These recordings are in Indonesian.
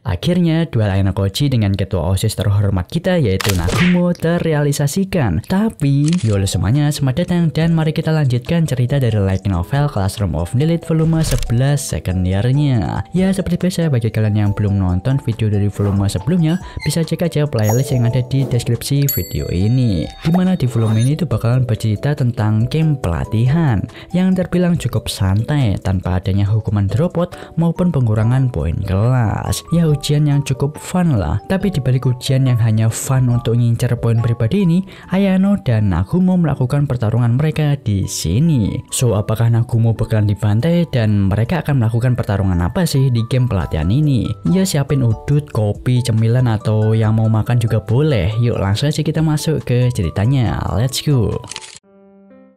Akhirnya duel Ayano Koji dengan ketua OSIS terhormat kita yaitu Nagumo terrealisasikan. Tapi yolo semuanya, selamat datang dan mari kita lanjutkan cerita dari light novel Classroom of Elite volume 11 second year-nya. Ya seperti biasa, bagi kalian yang belum nonton video dari volume sebelumnya, bisa cek aja playlist yang ada di deskripsi video ini. Dimana di volume ini tuh bakalan bercerita tentang camp pelatihan yang terbilang cukup santai tanpa adanya hukuman dropouts maupun pengurangan poin kelas. Ya ujian yang cukup fun lah. Tapi dibalik ujian yang hanya fun untuk ngincer poin pribadi ini, Ayano dan Nagumo melakukan pertarungan mereka di sini. So apakah Nagumo bakalan dibantai dan mereka akan melakukan pertarungan apa sih di game pelatihan ini? Ya siapin udut, kopi, cemilan atau yang mau makan juga boleh. Yuk langsung aja kita masuk ke ceritanya. Let's go.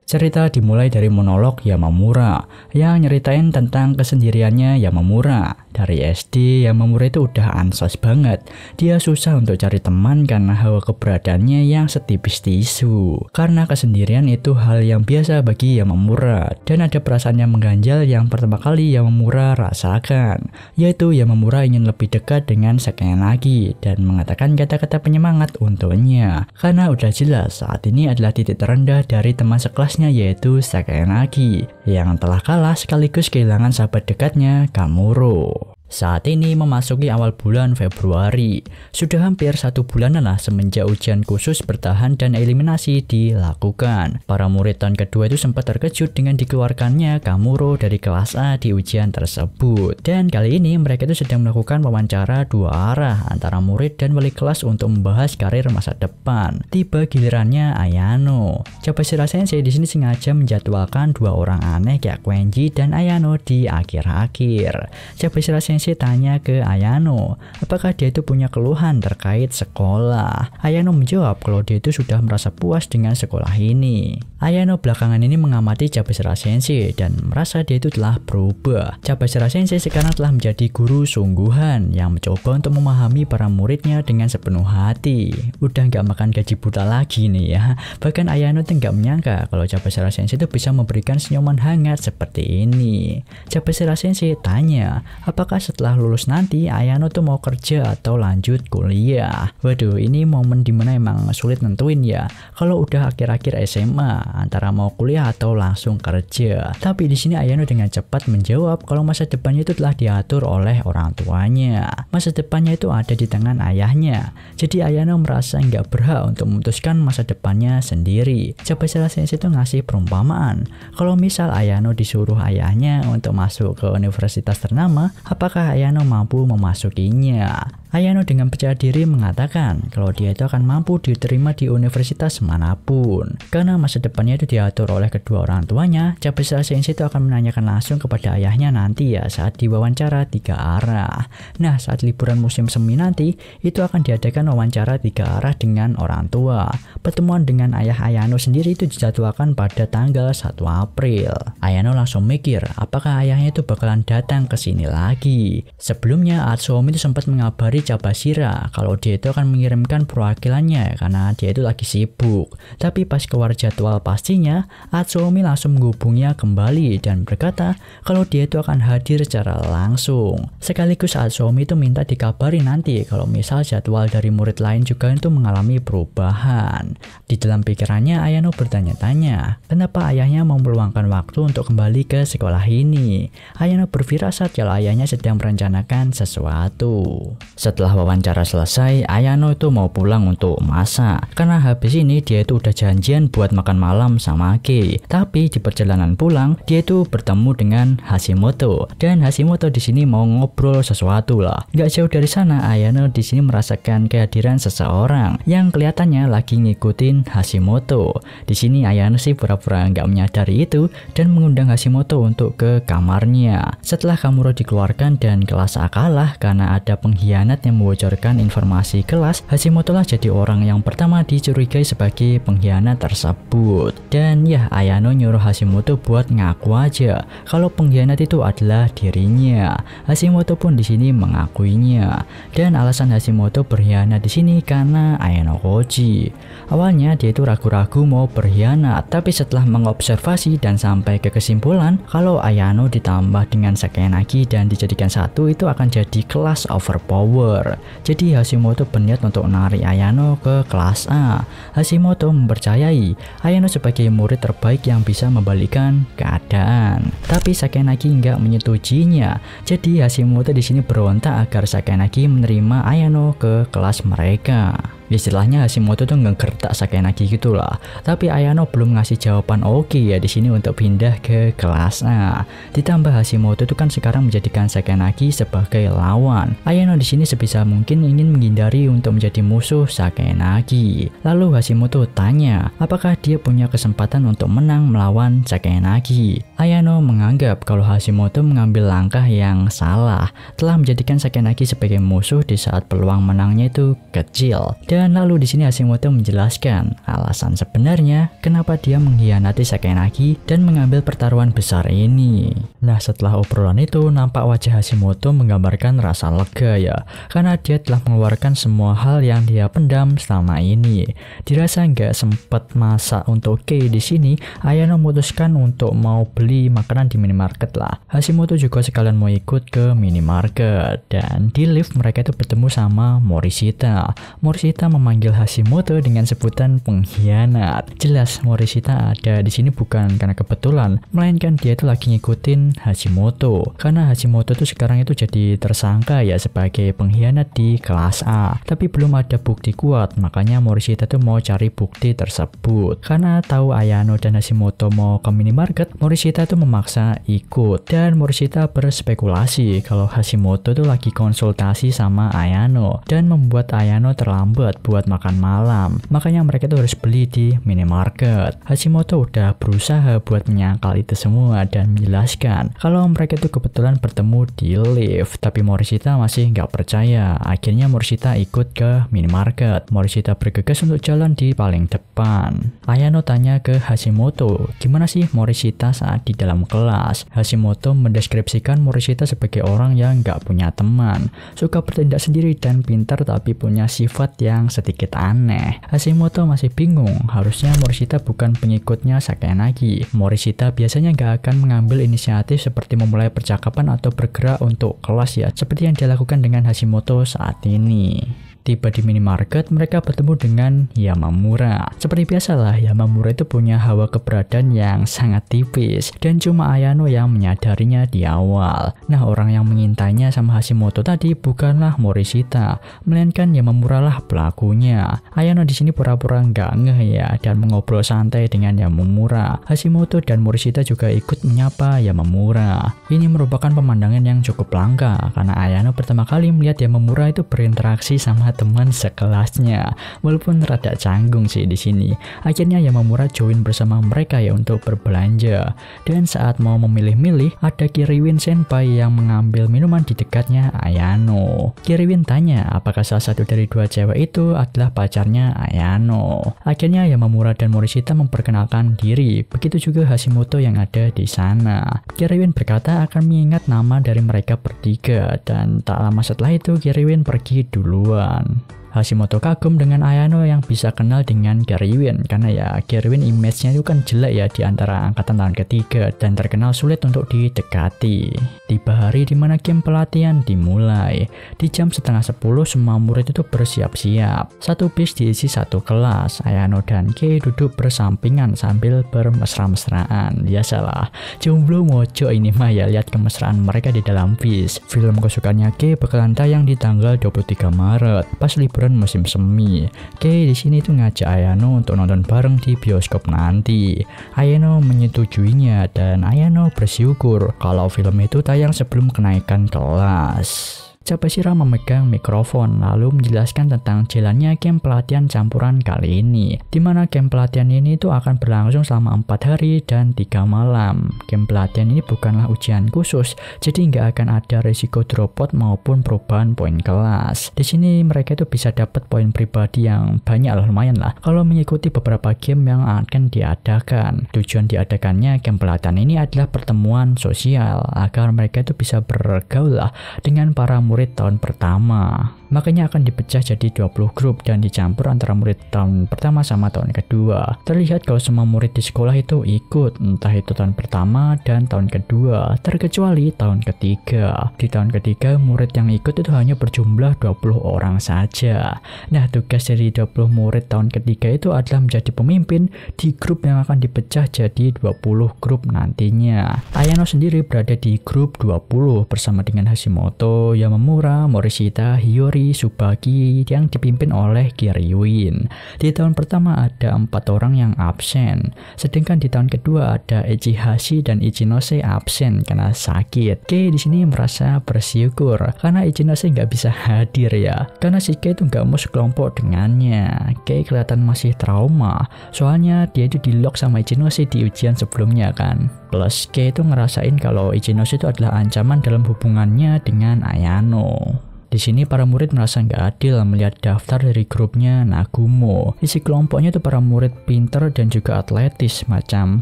Cerita dimulai dari monolog Yamamura yang nyeritain tentang kesendiriannya Yamamura. Dari SD, Yamamura itu udah ansos banget. Dia susah untuk cari teman karena hawa keberadaannya yang setipis tisu. Karena kesendirian itu hal yang biasa bagi Yamamura. Dan ada perasaan yang mengganjal yang pertama kali Yamamura rasakan. Yaitu Yamamura ingin lebih dekat dengan Saganagi dan mengatakan kata-kata penyemangat untuknya. Karena udah jelas saat ini adalah titik terendah dari teman sekelasnya yaitu Saganagi yang telah kalah sekaligus kehilangan sahabat dekatnya Kamuro. Saat ini memasuki awal bulan Februari. Sudah hampir 1 bulanan lah semenjak ujian khusus bertahan dan eliminasi dilakukan. Para murid tahun kedua itu sempat terkejut dengan dikeluarkannya Kamuro dari kelas A di ujian tersebut. Dan kali ini mereka itu sedang melakukan wawancara 2 arah antara murid dan wali kelas untuk membahas karir masa depan. Tiba gilirannya Ayano. Chobashira Sensei di sini sengaja menjadwalkan 2 orang aneh kayak Quenji dan Ayano di akhir-akhir. Chobashira Sensei tanya ke Ayano, apakah dia itu punya keluhan terkait sekolah. Ayano menjawab kalau dia itu sudah merasa puas dengan sekolah ini. Ayano belakangan ini mengamati Chobashira Sensei dan merasa dia itu telah berubah. Chobashira Sensei sekarang telah menjadi guru sungguhan yang mencoba untuk memahami para muridnya dengan sepenuh hati. Udah nggak makan gaji buta lagi nih ya. Bahkan Ayano tuh nggak menyangka kalau Chobashira Sensei itu bisa memberikan senyuman hangat seperti ini. Chobashira Sensei tanya, apakah setelah lulus nanti Ayano tuh mau kerja atau lanjut kuliah? Waduh, ini momen dimana emang sulit nentuin ya. Kalau udah akhir-akhir SMA antara mau kuliah atau langsung kerja. Tapi di sini Ayano dengan cepat menjawab kalau masa depannya itu telah diatur oleh orang tuanya. Masa depannya itu ada di tangan ayahnya. Jadi Ayano merasa nggak berhak untuk memutuskan masa depannya sendiri. Chobashira Sensei itu ngasih perumpamaan. Kalau misal Ayano disuruh ayahnya untuk masuk ke universitas ternama, apakah Ayano mampu memasukinya? Ayano dengan percaya diri mengatakan kalau dia itu akan mampu diterima di universitas manapun. Karena masa depannya itu diatur oleh kedua orang tuanya, Chobashira Sensei itu akan menanyakan langsung kepada ayahnya nanti ya saat diwawancara 3 arah. Nah, saat liburan musim semi nanti, itu akan diadakan wawancara 3 arah dengan orang tua. Pertemuan dengan ayah Ayano sendiri itu dijadwalkan pada tanggal 1 April. Ayano langsung mikir, apakah ayahnya itu bakalan datang ke sini lagi. Sebelumnya, Atsuomi itu sempat mengabari Chobashira kalau dia itu akan mengirimkan perwakilannya karena dia itu lagi sibuk. Tapi pas keluar jadwal pastinya, Atsuomi langsung menghubunginya kembali dan berkata kalau dia itu akan hadir secara langsung. Sekaligus Atsuomi itu minta dikabari nanti kalau misal jadwal dari murid lain juga itu mengalami perubahan. Di dalam pikirannya Ayano bertanya-tanya, kenapa ayahnya mau meluangkan waktu untuk kembali ke sekolah ini? Ayano berfirasat kalau ayahnya sedang merencanakan sesuatu. Setelah wawancara selesai, Ayano itu mau pulang untuk masak. Karena habis ini dia itu udah janjian buat makan malam sama Kei. Tapi di perjalanan pulang, dia itu bertemu dengan Hashimoto. Dan Hashimoto di sini mau ngobrol sesuatu lah. Gak jauh dari sana, Ayano di sini merasakan kehadiran seseorang yang kelihatannya lagi ngikutin Hashimoto. Di sini Ayano sih pura-pura nggak menyadari itu dan mengundang Hashimoto untuk ke kamarnya. Setelah Kamuro dikeluarkan dan kelas A kalah karena ada pengkhianat yang membocorkan informasi kelas, Hashimoto lah jadi orang yang pertama dicurigai sebagai pengkhianat tersebut. Dan ya, Ayano nyuruh Hashimoto buat ngaku aja kalau pengkhianat itu adalah dirinya. Hashimoto pun di sini mengakuinya. Dan alasan Hashimoto berkhianat di sini karena Ayano Koji. Awalnya dia itu ragu-ragu mau berkhianat, tapi setelah mengobservasi dan sampai ke kesimpulan kalau Ayano ditambah dengan Saganagi dan dijadikan satu itu akan jadi kelas overpower. lower. Jadi Hashimoto berniat untuk menarik Ayano ke kelas A. Hashimoto mempercayai Ayano sebagai murid terbaik yang bisa membalikkan keadaan. Tapi Sakanagi nggak menyetujuinya. Jadi Hashimoto di sini berontak agar Sakanagi menerima Ayano ke kelas mereka. Istilahnya Hashimoto tuh ngegertak Sakanagi gitulah. Tapi Ayano belum ngasih jawaban oke ya di sini untuk pindah ke kelas A. Ditambah Hashimoto tuh kan sekarang menjadikan Sakanagi sebagai lawan. Ayano di sini sebisa mungkin ingin menghindari untuk menjadi musuh Sakanagi. Lalu Hashimoto tanya, apakah dia punya kesempatan untuk menang melawan Sakanagi? Ayano menganggap kalau Hashimoto mengambil langkah yang salah, telah menjadikan Sakanagi sebagai musuh di saat peluang menangnya itu kecil. Dan lalu di sini Hashimoto menjelaskan alasan sebenarnya kenapa dia mengkhianati Sakanagi dan mengambil pertaruhan besar ini. Nah, setelah obrolan itu nampak wajah Hashimoto menggambarkan rasa lega ya, karena dia telah mengeluarkan semua hal yang dia pendam selama ini. Dirasa nggak sempat masak untuk Kei di sini, Ayano memutuskan untuk mau beli makanan di minimarket lah. Hashimoto juga sekalian mau ikut ke minimarket dan di lift mereka itu bertemu sama Morishita. Morishita memanggil Hashimoto dengan sebutan pengkhianat. Jelas Morishita ada di sini bukan karena kebetulan, melainkan dia itu lagi ngikutin Hashimoto. Karena Hashimoto tuh sekarang itu jadi tersangka ya sebagai pengkhianat di kelas A. Tapi belum ada bukti kuat, makanya Morishita tuh mau cari bukti tersebut. Karena tahu Ayano dan Hashimoto mau ke minimarket, Morishita tuh memaksa ikut. Dan Morishita berspekulasi kalau Hashimoto tuh lagi konsultasi sama Ayano dan membuat Ayano terlambat buat makan malam. Makanya mereka tuh harus beli di minimarket. Hashimoto udah berusaha buat menyangkal itu semua dan menjelaskan kalau mereka tuh kebetulan bertemu di lift. Tapi Morishita masih nggak percaya. Akhirnya Morishita ikut ke minimarket. Morishita bergegas untuk jalan di paling depan. Ayano tanya ke Hashimoto, gimana sih Morishita saat di dalam kelas? Hashimoto mendeskripsikan Morishita sebagai orang yang nggak punya teman, suka bertindak sendiri dan pintar tapi punya sifat yang sedikit aneh. Hashimoto masih bingung, harusnya Morishita bukan pengikutnya Sakanagi. Morishita biasanya nggak akan mengambil inisiatif seperti memulai percakapan atau bergerak untuk kelas ya, seperti yang dilakukan dengan Hashimoto saat ini. Tiba di minimarket, mereka bertemu dengan Yamamura. Seperti biasalah, Yamamura itu punya hawa keberadaan yang sangat tipis dan cuma Ayano yang menyadarinya di awal. Nah, orang yang mengintainya sama Hashimoto tadi bukanlah Morishita, melainkan Yamamura lah pelakunya. Ayano di sini pura-pura nggak ngeh ya dan mengobrol santai dengan Yamamura. Hashimoto dan Morishita juga ikut menyapa Yamamura. Ini merupakan pemandangan yang cukup langka karena Ayano pertama kali melihat Yamamura itu berinteraksi sama teman sekelasnya. Walaupun rada canggung sih di sini. Akhirnya Yamamura join bersama mereka ya untuk berbelanja. Dan saat mau memilih-milih, ada Kiriwin Senpai yang mengambil minuman di dekatnya Ayano. Kiriwin tanya apakah salah satu dari dua cewek itu adalah pacarnya Ayano. Akhirnya Yamamura dan Morishita memperkenalkan diri. Begitu juga Hashimoto yang ada di sana. Kiriwin berkata akan mengingat nama dari mereka bertiga dan tak lama setelah itu Kiriwin pergi duluan. Hashimoto kagum dengan Ayano yang bisa kenal dengan Kiriwin karena ya Kiriwin image-nya itu kan jelek ya di antara angkatan tahun ketiga dan terkenal sulit untuk didekati. Tiba hari dimana game pelatihan dimulai. Di jam 9:30 semua murid itu bersiap-siap. Satu bis diisi satu kelas. Ayano dan Kei duduk bersampingan sambil bermesra-mesraan. Biasalah, jomblo mojo ini mah ya, lihat kemesraan mereka di dalam bis. Film kesukaannya Kei bakalan tayang di tanggal 23 Maret pas liburan musim semi. Kei di sini tuh ngajak Ayano untuk nonton bareng di bioskop nanti. Ayano menyetujuinya dan Ayano bersyukur kalau film itu tayang sebelum kenaikan kelas. Cabashira memegang mikrofon lalu menjelaskan tentang jalannya game pelatihan campuran kali ini, di mana game pelatihan ini itu akan berlangsung selama 4 hari dan 3 malam. Game pelatihan ini bukanlah ujian khusus, jadi nggak akan ada risiko dropout maupun perubahan poin kelas. Di sini mereka itu bisa dapat poin pribadi yang banyak lah, lumayan lah kalau mengikuti beberapa game yang akan diadakan. Tujuan diadakannya game pelatihan ini adalah pertemuan sosial agar mereka itu bisa bergaul lah dengan para murid murid tahun pertama. Makanya akan dipecah jadi 20 grup dan dicampur antara murid tahun pertama sama tahun kedua. Terlihat kalau semua murid di sekolah itu ikut, entah itu tahun pertama dan tahun kedua, terkecuali tahun ketiga. Di tahun ketiga, murid yang ikut itu hanya berjumlah 20 orang saja. Nah, tugas dari 20 murid tahun ketiga itu adalah menjadi pemimpin di grup yang akan dipecah jadi 20 grup nantinya. Ayano sendiri berada di grup 20 bersama dengan Hashimoto, Yamamura, Morishita, Hiyori, Tsubaki yang dipimpin oleh Kiriwin. Di tahun pertama ada 4 orang yang absen, sedangkan di tahun kedua ada Ichihashi dan Ichinose absen karena sakit. Kei di sini merasa bersyukur karena Ichinose nggak bisa hadir ya, karena si Kei itu nggak mau sekelompok dengannya. Kei kelihatan masih trauma, soalnya dia itu di-lock sama Ichinose di ujian sebelumnya kan. Plus Kei itu ngerasain kalau Ichinose itu adalah ancaman dalam hubungannya dengan Ayano. Di sini para murid merasa nggak adil melihat daftar dari grupnya Nagumo. Isi kelompoknya itu para murid pinter dan juga atletis macam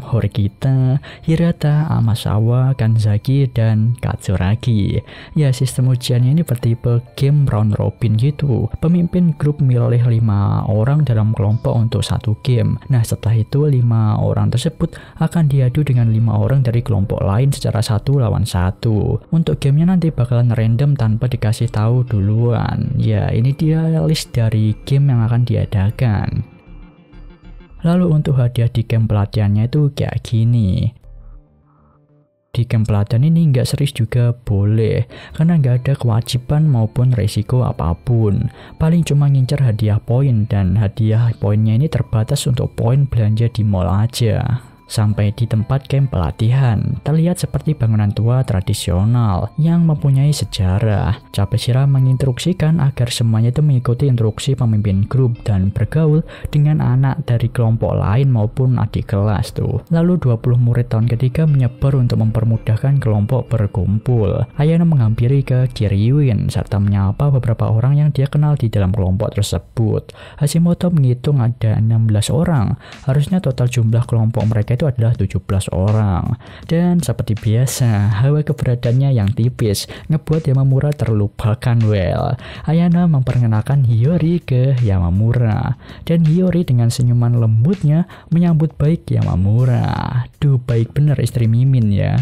Horikita, Hirata, Amasawa, Kanzaki, dan Katsuragi. Ya, sistem ujiannya ini bertipe game round robin gitu. Pemimpin grup milih 5 orang dalam kelompok untuk satu game. Nah, setelah itu 5 orang tersebut akan diadu dengan 5 orang dari kelompok lain secara 1 lawan 1. Untuk gamenya nanti bakalan random tanpa dikasih tahu duluan. Ya, ini dia list dari game yang akan diadakan. Lalu untuk hadiah di game pelatihannya itu kayak gini. Di game pelatihan ini nggak serius juga boleh, karena nggak ada kewajiban maupun resiko apapun. Paling cuma ngincar hadiah poin, dan hadiah poinnya ini terbatas untuk poin belanja di mall aja. Sampai di tempat camp pelatihan, terlihat seperti bangunan tua tradisional yang mempunyai sejarah. Capeshira menginstruksikan agar semuanya itu mengikuti instruksi pemimpin grup dan bergaul dengan anak dari kelompok lain maupun adik kelas tuh. Lalu 20 murid tahun ketiga menyebar untuk mempermudahkan kelompok berkumpul. Ayano menghampiri ke Kiriwin serta menyapa beberapa orang yang dia kenal di dalam kelompok tersebut. Hashimoto menghitung ada 16 orang. Harusnya total jumlah kelompok mereka itu adalah 17 orang. Dan seperti biasa, hawa keberadaannya yang tipis ngebuat Yamamura terlupakan. Ayano memperkenalkan Hiyori ke Yamamura, dan Hiyori dengan senyuman lembutnya menyambut baik Yamamura. Duh, baik bener istri Mimin ya.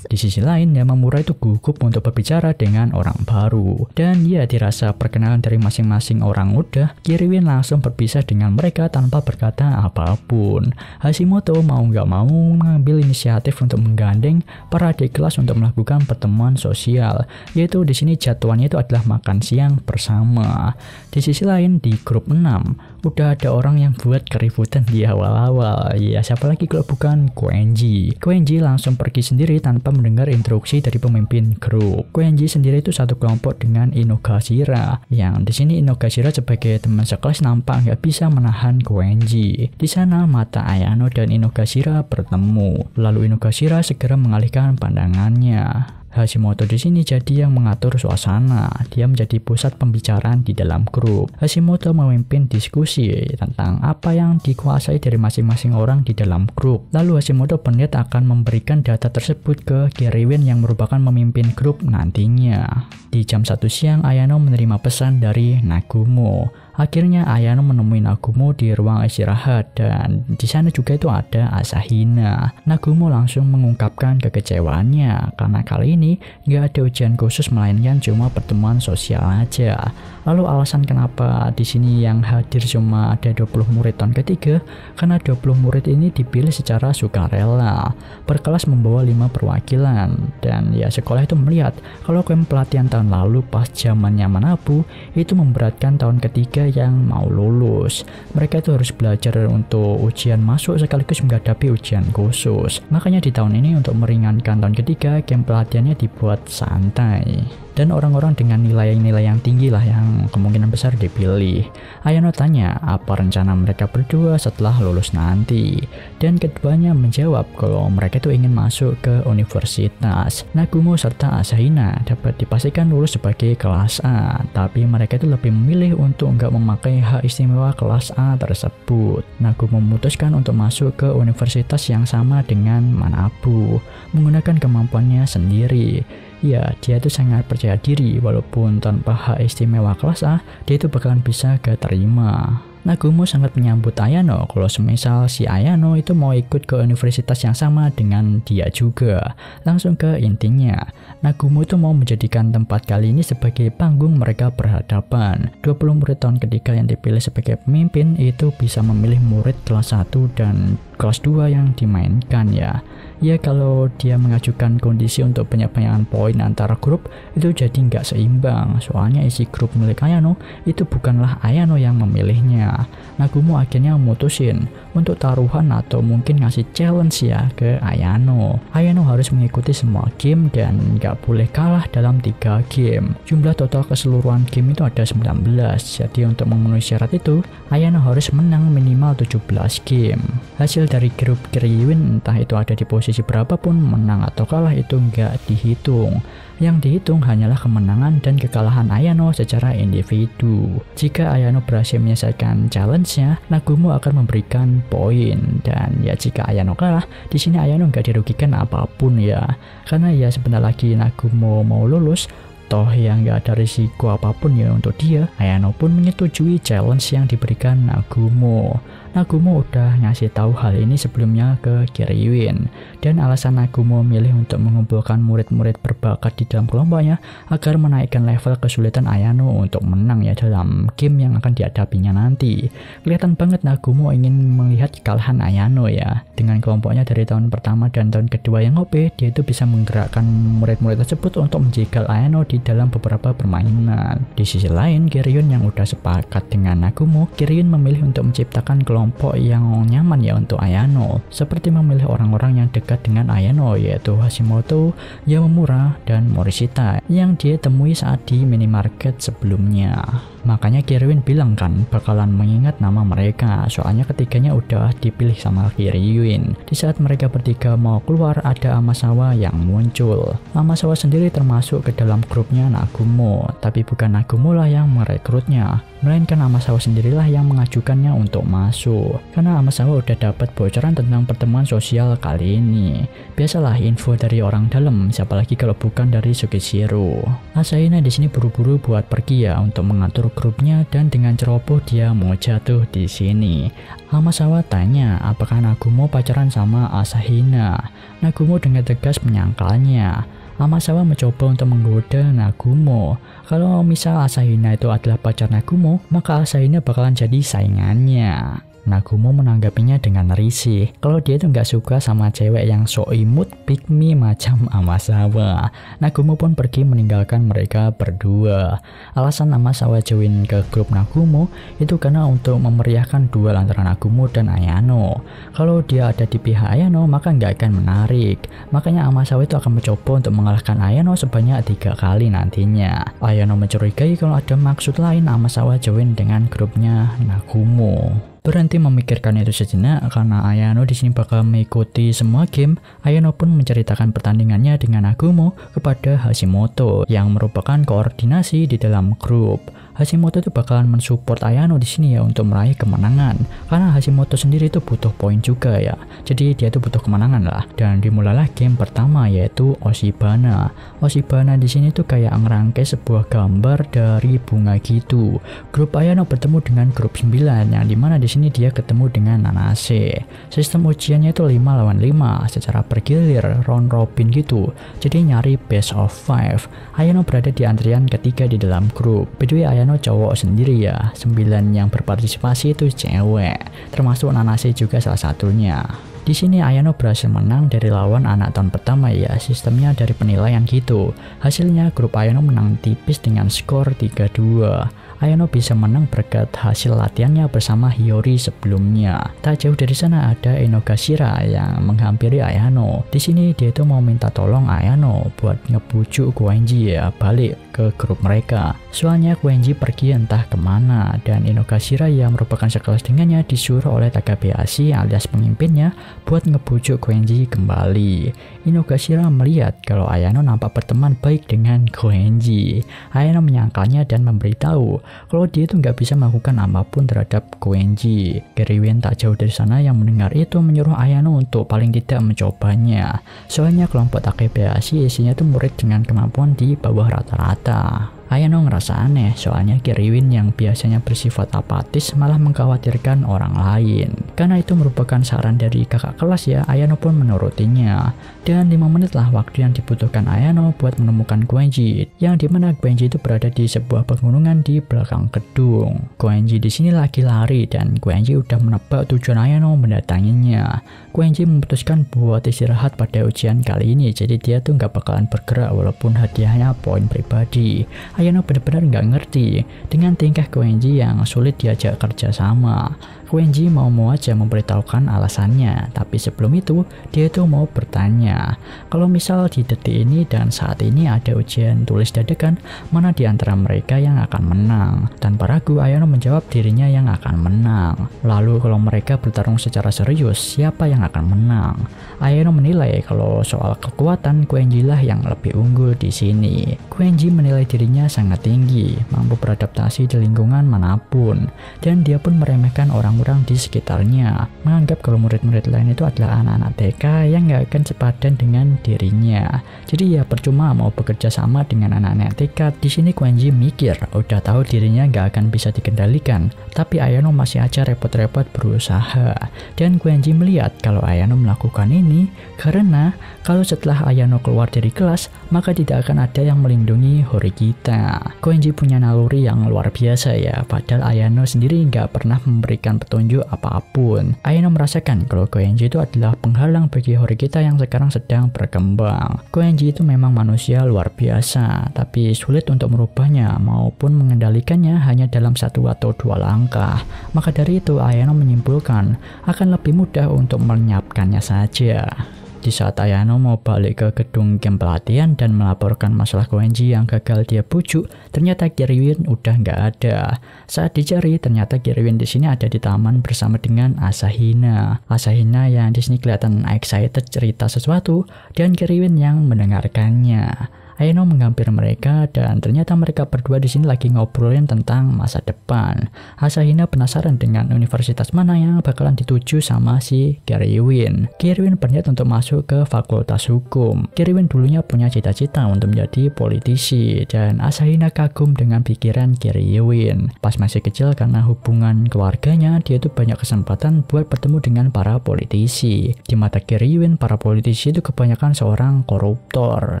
Di sisi lain, Yamamura itu gugup untuk berbicara dengan orang baru. Dan ya, dirasa perkenalan dari masing-masing orang udah, Kiriwin langsung berpisah dengan mereka tanpa berkata apapun. Hashimoto mau nggak mau mengambil inisiatif untuk menggandeng para adik kelas untuk melakukan pertemuan sosial, yaitu di sini jadwalnya itu adalah makan siang bersama. Di sisi lain, di grup 6, udah ada orang yang buat keributan di awal-awal. Ya, siapa lagi kalau bukan Koenji. Koenji langsung pergi sendiri tanpa mendengar instruksi dari pemimpin grup. Koenji sendiri itu satu kelompok dengan Inogashira, yang di sini Inogashira sebagai teman sekelas nampak nggak bisa menahan Koenji. Di sana mata Ayano dan Inogashira bertemu, lalu Inogashira segera mengalihkan pandangannya. Hashimoto di sini jadi yang mengatur suasana. Dia menjadi pusat pembicaraan di dalam grup. Hashimoto memimpin diskusi tentang apa yang dikuasai dari masing-masing orang di dalam grup. Lalu Hashimoto berniat akan memberikan data tersebut ke Kiriwin yang merupakan pemimpin grup nantinya. Di jam 1 siang, Ayano menerima pesan dari Nagumo. Akhirnya Ayano menemui Nagumo di ruang istirahat, dan di sana juga itu ada Asahina. Nagumo langsung mengungkapkan kekecewaannya karena kali ini nggak ada ujian khusus melainkan cuma pertemuan sosial aja. Lalu alasan kenapa di sini yang hadir cuma ada 20 murid tahun ketiga, karena 20 murid ini dipilih secara sukarela. Per kelas membawa 5 perwakilan, dan ya sekolah itu melihat kalau camp pelatihan tahun lalu pas zamannya Manabu itu memberatkan tahun ketiga yang mau lulus. Mereka itu harus belajar untuk ujian masuk sekaligus menghadapi ujian khusus. Makanya di tahun ini untuk meringankan tahun ketiga, camp pelatihannya dibuat santai. Dan orang-orang dengan nilai-nilai yang tinggi lah yang kemungkinan besar dipilih. Ayano tanya apa rencana mereka berdua setelah lulus nanti. Dan keduanya menjawab kalau mereka itu ingin masuk ke universitas. Nagumo serta Asahina dapat dipastikan lulus sebagai kelas A, tapi mereka itu lebih memilih untuk nggak memakai hak istimewa kelas A tersebut. Nagumo memutuskan untuk masuk ke universitas yang sama dengan Manabu, menggunakan kemampuannya sendiri. Ya, dia itu sangat percaya diri walaupun tanpa hak istimewa kelas A, dia itu bakalan bisa gak terima. Nagumo sangat menyambut Ayano kalau semisal si Ayano itu mau ikut ke universitas yang sama dengan dia juga. Langsung ke intinya, Nagumo itu mau menjadikan tempat kali ini sebagai panggung mereka berhadapan. 20 murid tahun ketiga yang dipilih sebagai pemimpin itu bisa memilih murid kelas 1 dan kelas 2 yang dimainkan ya. Ya kalau dia mengajukan kondisi untuk banyak-banyakan poin antara grup itu jadi nggak seimbang. Soalnya isi grup milik Ayano itu bukanlah Ayano yang memilihnya. Nagumo akhirnya memutusin untuk taruhan atau mungkin ngasih challenge ya ke Ayano. Ayano harus mengikuti semua game dan nggak boleh kalah dalam 3 game. Jumlah total keseluruhan game itu ada 19. Jadi untuk memenuhi syarat itu, Ayano harus menang minimal 17 game. Hasil dari grup Kiryuin entah itu ada di posisi berapapun, menang atau kalah itu nggak dihitung. Yang dihitung hanyalah kemenangan dan kekalahan Ayano secara individu. Jika Ayano berhasil menyelesaikan challenge-nya, Nagumo akan memberikan poin. Dan ya jika Ayano kalah, di sini Ayano nggak dirugikan apapun ya. Karena ya sebentar lagi Nagumo mau lulus, toh ya nggak ada risiko apapun ya untuk dia. Ayano pun menyetujui challenge yang diberikan Nagumo. Nagumo udah ngasih tahu hal ini sebelumnya ke Kiryuin, dan alasan Nagumo milih untuk mengumpulkan murid-murid berbakat di dalam kelompoknya agar menaikkan level kesulitan Ayano untuk menang ya dalam game yang akan dihadapinya nanti. Kelihatan banget Nagumo ingin melihat kekalahan Ayano ya. Dengan kelompoknya dari tahun pertama dan tahun kedua yang OP, dia itu bisa menggerakkan murid-murid tersebut untuk menjegal Ayano di dalam beberapa permainan. Di sisi lain, Kiryuin yang udah sepakat dengan Nagumo, Kiryuin memilih untuk menciptakan kelompok yang nyaman ya untuk Ayano, seperti memilih orang-orang yang dekat dengan Ayano yaitu Hashimoto, Yamamura, dan Morishita yang dia temui saat di minimarket sebelumnya. Makanya Kiryuin bilang kan bakalan mengingat nama mereka, soalnya ketiganya udah dipilih sama Kiryuin. Di saat mereka bertiga mau keluar, ada Amasawa yang muncul. Amasawa sendiri termasuk ke dalam grupnya Nagumo, tapi bukan Nagumo lah yang merekrutnya, melainkan Amasawa sendirilah yang mengajukannya untuk masuk. Karena Amasawa udah dapat bocoran tentang pertemuan sosial kali ini. Biasalah info dari orang dalam, siapa lagi kalau bukan dari Sugishiro. Asahina di sini buru-buru buat pergi ya untuk mengatur grupnya, dan dengan ceroboh dia mau jatuh di sini. Amasawa tanya apakah Nagumo pacaran sama Asahina. Nagumo dengan tegas menyangkalnya. Amasawa mencoba untuk menggoda Nagumo. Kalau misal Asahina itu adalah pacar Nagumo, maka Asahina bakalan jadi saingannya. Nagumo menanggapinya dengan risih kalau dia itu nggak suka sama cewek yang so imut pick me macam Amasawa. Nagumo pun pergi meninggalkan mereka berdua. Alasan Amasawa join ke grup Nagumo itu karena untuk memeriahkan duel antara Nagumo dan Ayano. Kalau dia ada di pihak Ayano maka nggak akan menarik. Makanya Amasawa itu akan mencoba untuk mengalahkan Ayano sebanyak 3 kali nantinya. Ayano mencurigai kalau ada maksud lain Amasawa join dengan grupnya Nagumo. Berhenti memikirkan itu sejenak karena Ayano di sini bakal mengikuti semua game. Ayano pun menceritakan pertandingannya dengan Nagumo kepada Hashimoto yang merupakan koordinasi di dalam grup. Hashimoto itu bakalan mensupport Ayano di sini ya untuk meraih kemenangan, karena Hashimoto sendiri itu butuh poin juga ya. Jadi dia itu butuh kemenangan lah. Dan dimulailah game pertama yaitu Oshibana. Oshibana di sini tuh kayak ngerangkai sebuah gambar dari bunga gitu. Grup Ayano bertemu dengan grup 9 yang dimana di sini dia ketemu dengan Nanase. Sistem ujiannya itu 5 lawan 5 secara bergilir round robin gitu. Jadi nyari best of 5. Ayano berada di antrian ketiga di dalam grup. By the way, Ayano cowok sendiri ya. 9 yang berpartisipasi itu cewek, termasuk Nanase juga salah satunya. Di sini Ayano berhasil menang dari lawan anak tahun pertama ya, sistemnya dari penilaian gitu. Hasilnya grup Ayano menang tipis dengan skor 3-2. Ayano bisa menang berkat hasil latihannya bersama Hiyori sebelumnya. Tak jauh dari sana ada Inogashira yang menghampiri Ayano. Di sini dia itu mau minta tolong Ayano buat ngebujuk Koenji ya balik ke grup mereka. Soalnya Koenji pergi entah kemana, dan Inogashira yang merupakan sekelas dengannya disuruh oleh Takabeashi alias pemimpinnya buat ngebujuk Koenji kembali. Inugashira melihat kalau Ayano nampak berteman baik dengan Koenji. Ayano menyangkalnya dan memberitahu kalau dia itu nggak bisa melakukan apapun terhadap Koenji. Kiriwin tak jauh dari sana yang mendengar itu menyuruh Ayano untuk paling tidak mencobanya. Soalnya kelompok Takebayashi isinya tuh murid dengan kemampuan di bawah rata-rata. Ayano ngerasa aneh, soalnya Kiriwin yang biasanya bersifat apatis malah mengkhawatirkan orang lain. Karena itu merupakan saran dari kakak kelas ya, Ayano pun menurutinya. Dan 5 menit lah waktu yang dibutuhkan Ayano buat menemukan Koenji, yang dimana Koenji itu berada di sebuah pegunungan di belakang gedung. Koenji di sini lagi lari dan Koenji udah menebak tujuan Ayano mendatanginya. Koenji memutuskan buat istirahat pada ujian kali ini, jadi dia tuh nggak bakalan bergerak walaupun hadiahnya poin pribadi. Ayano benar-benar nggak ngerti dengan tingkah Koenji yang sulit diajak kerja sama. Koenji mau aja memberitahukan alasannya, tapi sebelum itu dia itu mau bertanya, kalau misal di detik ini dan saat ini ada ujian tulis dadakan, mana di antara mereka yang akan menang? Tanpa ragu Ayano menjawab dirinya yang akan menang. Lalu kalau mereka bertarung secara serius, siapa yang akan menang? Ayano menilai kalau soal kekuatan Koenji lah yang lebih unggul di sini. Koenji menilai dirinya sangat tinggi, mampu beradaptasi di lingkungan manapun, dan dia pun meremehkan orang di sekitarnya, menganggap kalau murid-murid lain itu adalah anak-anak TK yang gak akan sepadan dengan dirinya. Jadi ya percuma mau bekerja sama dengan anak-anak TK. Di sini Koenji mikir, udah tahu dirinya gak akan bisa dikendalikan, tapi Ayano masih aja repot-repot berusaha. Dan Koenji melihat kalau Ayano melakukan ini karena kalau setelah Ayano keluar dari kelas, maka tidak akan ada yang melindungi Horikita. Koenji punya naluri yang luar biasa ya, padahal Ayano sendiri gak pernah memberikan petunjuk apapun. Ayano merasakan kalau Koenji itu adalah penghalang bagi Horikita yang sekarang sedang berkembang. Koenji itu memang manusia luar biasa, tapi sulit untuk merubahnya maupun mengendalikannya hanya dalam 1 atau 2 langkah. Maka dari itu Ayano menyimpulkan akan lebih mudah untuk melenyapkannya saja. Di saat Ayano mau balik ke gedung game pelatihan dan melaporkan masalah Koenji yang gagal dia bujuk, ternyata Kiriwin udah nggak ada. Saat dicari, ternyata Kiriwin di sini ada di taman bersama dengan Asahina. Asahina yang di sini kelihatan excited cerita sesuatu dan Kiriwin yang mendengarkannya. Ayano menghampiri mereka dan ternyata mereka berdua di sini lagi ngobrolin tentang masa depan. Asahina penasaran dengan universitas mana yang bakalan dituju sama si Kiriwin. Kiriwin berniat untuk masuk ke fakultas hukum. Kiriwin dulunya punya cita-cita untuk menjadi politisi dan Asahina kagum dengan pikiran Kiriwin. Pas masih kecil karena hubungan keluarganya, dia itu banyak kesempatan buat bertemu dengan para politisi. Di mata Kiriwin, para politisi itu kebanyakan seorang koruptor.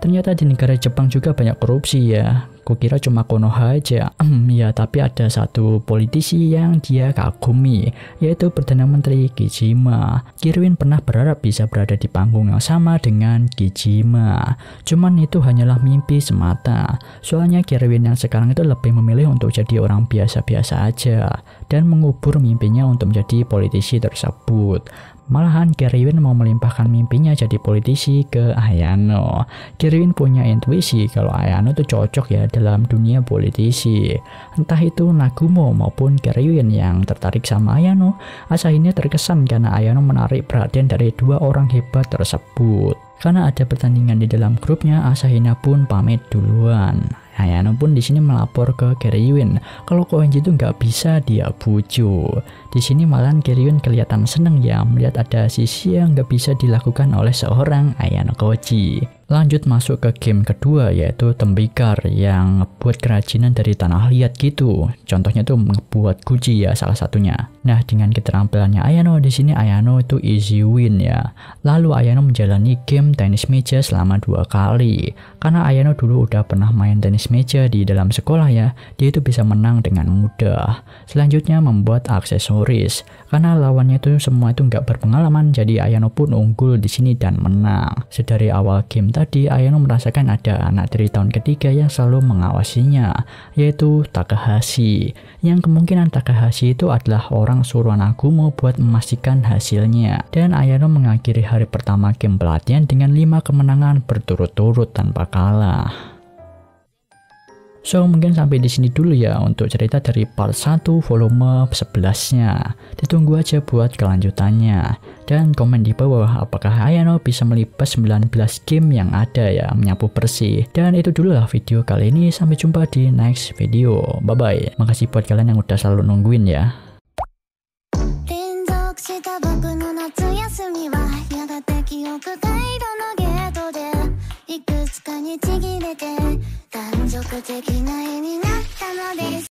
Ternyata di negara Jepang juga banyak korupsi ya. Kukira cuma Konoha aja. Ya, tapi ada satu politisi yang dia kagumi, yaitu Perdana Menteri Kijima. Kiriwin pernah berharap bisa berada di panggung yang sama dengan Kijima. Cuman itu hanyalah mimpi semata. Soalnya Kiriwin yang sekarang itu lebih memilih untuk jadi orang biasa-biasa aja dan mengubur mimpinya untuk menjadi politisi tersebut. Malahan Kiriwin mau melimpahkan mimpinya jadi politisi ke Ayano. Kiriwin punya intuisi kalau Ayano tuh cocok ya dalam dunia politisi. Entah itu Nagumo maupun Kiriwin yang tertarik sama Ayano, Asahina terkesan karena Ayano menarik perhatian dari 2 orang hebat tersebut. Karena ada pertandingan di dalam grupnya, Asahina pun pamit duluan. Ayano pun di sini melapor ke Kiriwin kalau Koenji itu nggak bisa dia bujuk. Di sini malahan Kiriwin kelihatan seneng ya melihat ada sisi yang nggak bisa dilakukan oleh seorang Ayano Koji. Lanjut masuk ke game kedua, yaitu tembikar yang ngebuat kerajinan dari tanah liat gitu. Contohnya tuh ngebuat guci ya salah satunya. Nah, dengan keterampilannya Ayano di sini Ayano itu easy win ya. Lalu Ayano menjalani game tenis meja selama 2 kali. Karena Ayano dulu udah pernah main tenis meja di dalam sekolah ya, dia itu bisa menang dengan mudah. Selanjutnya membuat aksesoris. Karena lawannya itu semua itu nggak berpengalaman, jadi Ayano pun unggul di sini dan menang. Sedari awal game tadi Ayano merasakan ada anak dari tahun ketiga yang selalu mengawasinya, yaitu Takahashi. Yang kemungkinan Takahashi itu adalah orang suruhan Nagumo buat memastikan hasilnya. Dan Ayano mengakhiri hari pertama game pelatihan dengan 5 kemenangan berturut-turut tanpa kalah. So mungkin sampai di sini dulu ya untuk cerita dari part 1 volume 11-nya. Ditunggu aja buat kelanjutannya. Dan komen di bawah apakah Ayano bisa melibas 19 game yang ada ya, menyapu bersih. Dan itu dulu lah video kali ini, sampai jumpa di next video. Bye bye. Makasih buat kalian yang udah selalu nungguin ya. した僕の夏休みはやがて記憶回路のゲートでいくつかにちぎれて断続的な絵になったのです